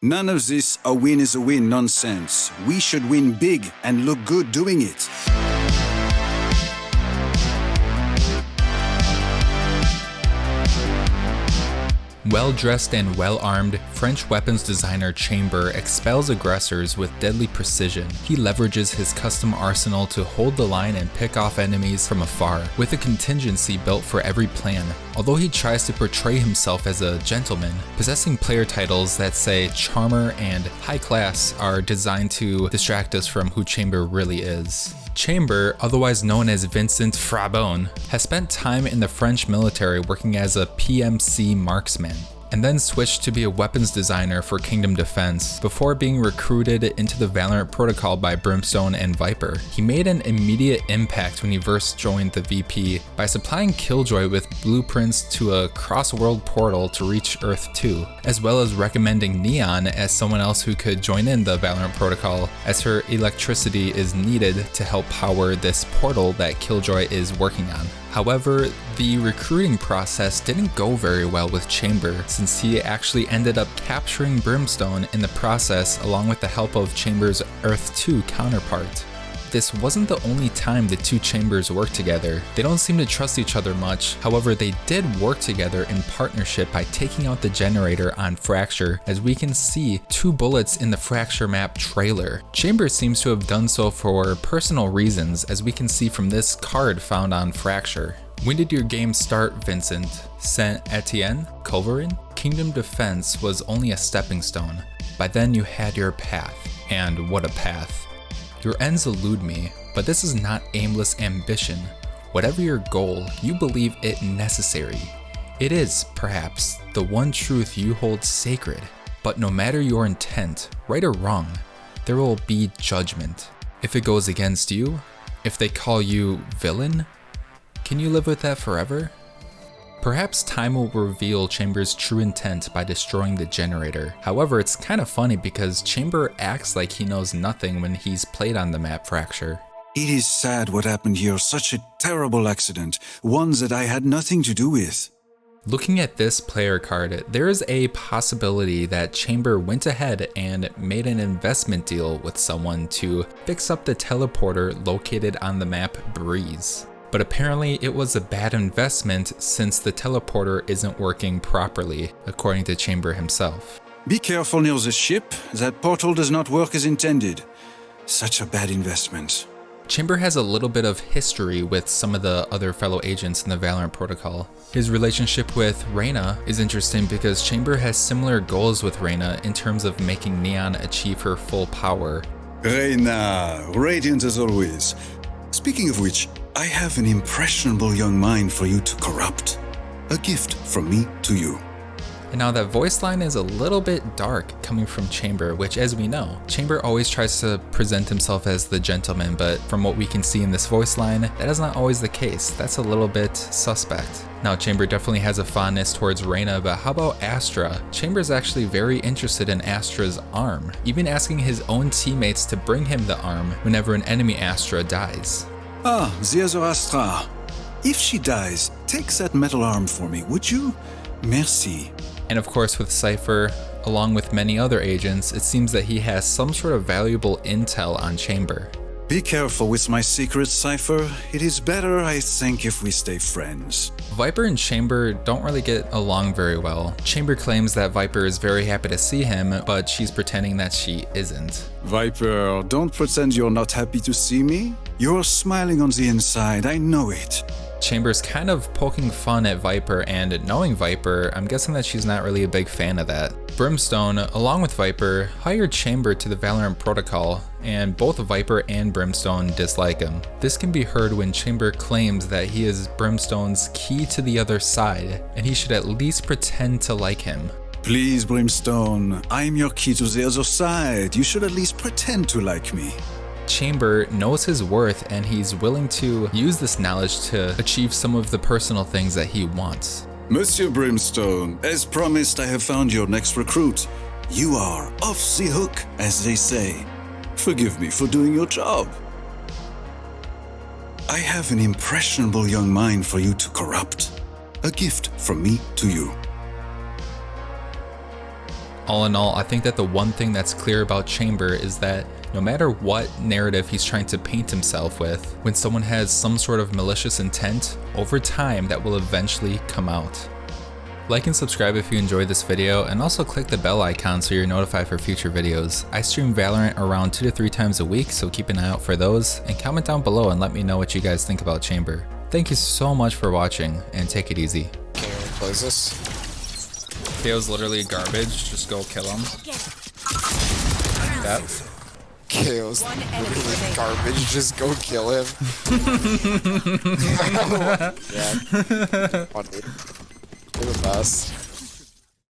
None of this a win is a win nonsense. We should win big and look good doing it. Well-dressed and well-armed, French weapons designer Chamber expels aggressors with deadly precision. He leverages his custom arsenal to hold the line and pick off enemies from afar, with a contingency built for every plan. Although he tries to portray himself as a gentleman, possessing player titles that say Charmer and High Class are designed to distract us from who Chamber really is. Chamber, otherwise known as Vincent Frabon, has spent time in the French military working as a PMC Marksman, and then switched to be a weapons designer for Kingdom Defense before being recruited into the Valorant protocol by Brimstone and Viper. He made an immediate impact when he first joined the VP by supplying Killjoy with blueprints to a cross-world portal to reach Earth 2, as well as recommending Neon as someone else who could join in the Valorant protocol, as her electricity is needed to help power this portal that Killjoy is working on. However, the recruiting process didn't go very well with Chamber, since he actually ended up capturing Brimstone in the process along with the help of Chamber's Earth 2 counterpart. This wasn't the only time the two Chambers worked together. They don't seem to trust each other much, however they did work together in partnership by taking out the generator on Fracture, as we can see 2 bullets in the Fracture map trailer. Chamber seems to have done so for personal reasons, as we can see from this card found on Fracture. When did your game start, Vincent? Saint Etienne? Culverin? Kingdom Defense was only a stepping stone. By then you had your path. And what a path. Your ends elude me, but this is not aimless ambition. Whatever your goal, you believe it necessary. It is, perhaps, the one truth you hold sacred. But no matter your intent, right or wrong, there will be judgment. If it goes against you, if they call you villain, can you live with that forever? Perhaps time will reveal Chamber's true intent by destroying the generator. However, it's kind of funny because Chamber acts like he knows nothing when he's played on the map Fracture. It is sad what happened here, such a terrible accident, one that I had nothing to do with. Looking at this player card, there is a possibility that Chamber went ahead and made an investment deal with someone to fix up the teleporter located on the map Breeze. But apparently it was a bad investment since the teleporter isn't working properly, according to Chamber himself. Be careful near the ship, that portal does not work as intended. Such a bad investment. Chamber has a little bit of history with some of the other fellow agents in the Valorant protocol. His relationship with Reyna is interesting because Chamber has similar goals with Reyna in terms of making Neon achieve her full power. Reyna, radiant as always. Speaking of which, I have an impressionable young mind for you to corrupt. A gift from me to you. And now that voice line is a little bit dark coming from Chamber, which, as we know, Chamber always tries to present himself as the gentleman, but from what we can see in this voice line, that is not always the case. That's a little bit suspect. Now, Chamber definitely has a fondness towards Reyna, but how about Astra? Chamber's actually very interested in Astra's arm, even asking his own teammates to bring him the arm whenever an enemy Astra dies. Ah, the other Astra. If she dies, take that metal arm for me, would you? Merci. And of course with Cypher, along with many other agents, it seems that he has some sort of valuable intel on Chamber. Be careful with my secrets, Cypher. It is better, I think, if we stay friends. Viper and Chamber don't really get along very well. Chamber claims that Viper is very happy to see him, but she's pretending that she isn't. Viper, don't pretend you're not happy to see me. You're smiling on the inside, I know it. Chamber's kind of poking fun at Viper, and knowing Viper, I'm guessing that she's not really a big fan of that. Brimstone, along with Viper, hired Chamber to the Valorant protocol, and both Viper and Brimstone dislike him. This can be heard when Chamber claims that he is Brimstone's key to the other side, and he should at least pretend to like him. Please, Brimstone, I'm your key to the other side. You should at least pretend to like me. Chamber knows his worth, and he's willing to use this knowledge to achieve some of the personal things that he wants. Monsieur Brimstone, as promised, I have found your next recruit. You are off the hook, as they say. Forgive me for doing your job. I have an impressionable young mind for you to corrupt. A gift from me to you. All in all, I think that the one thing that's clear about Chamber is that no matter what narrative he's trying to paint himself with, when someone has some sort of malicious intent, over time that will eventually come out. Like and subscribe if you enjoyed this video, and also click the bell icon so you're notified for future videos. I stream Valorant around 2 to 3 times a week, so keep an eye out for those, and comment down below and let me know what you guys think about Chamber. Thank you so much for watching, and take it easy. Can you close this? KO's literally garbage, just go kill him. That. KO's literally garbage, just go kill him. Yeah. Funny. You're the best.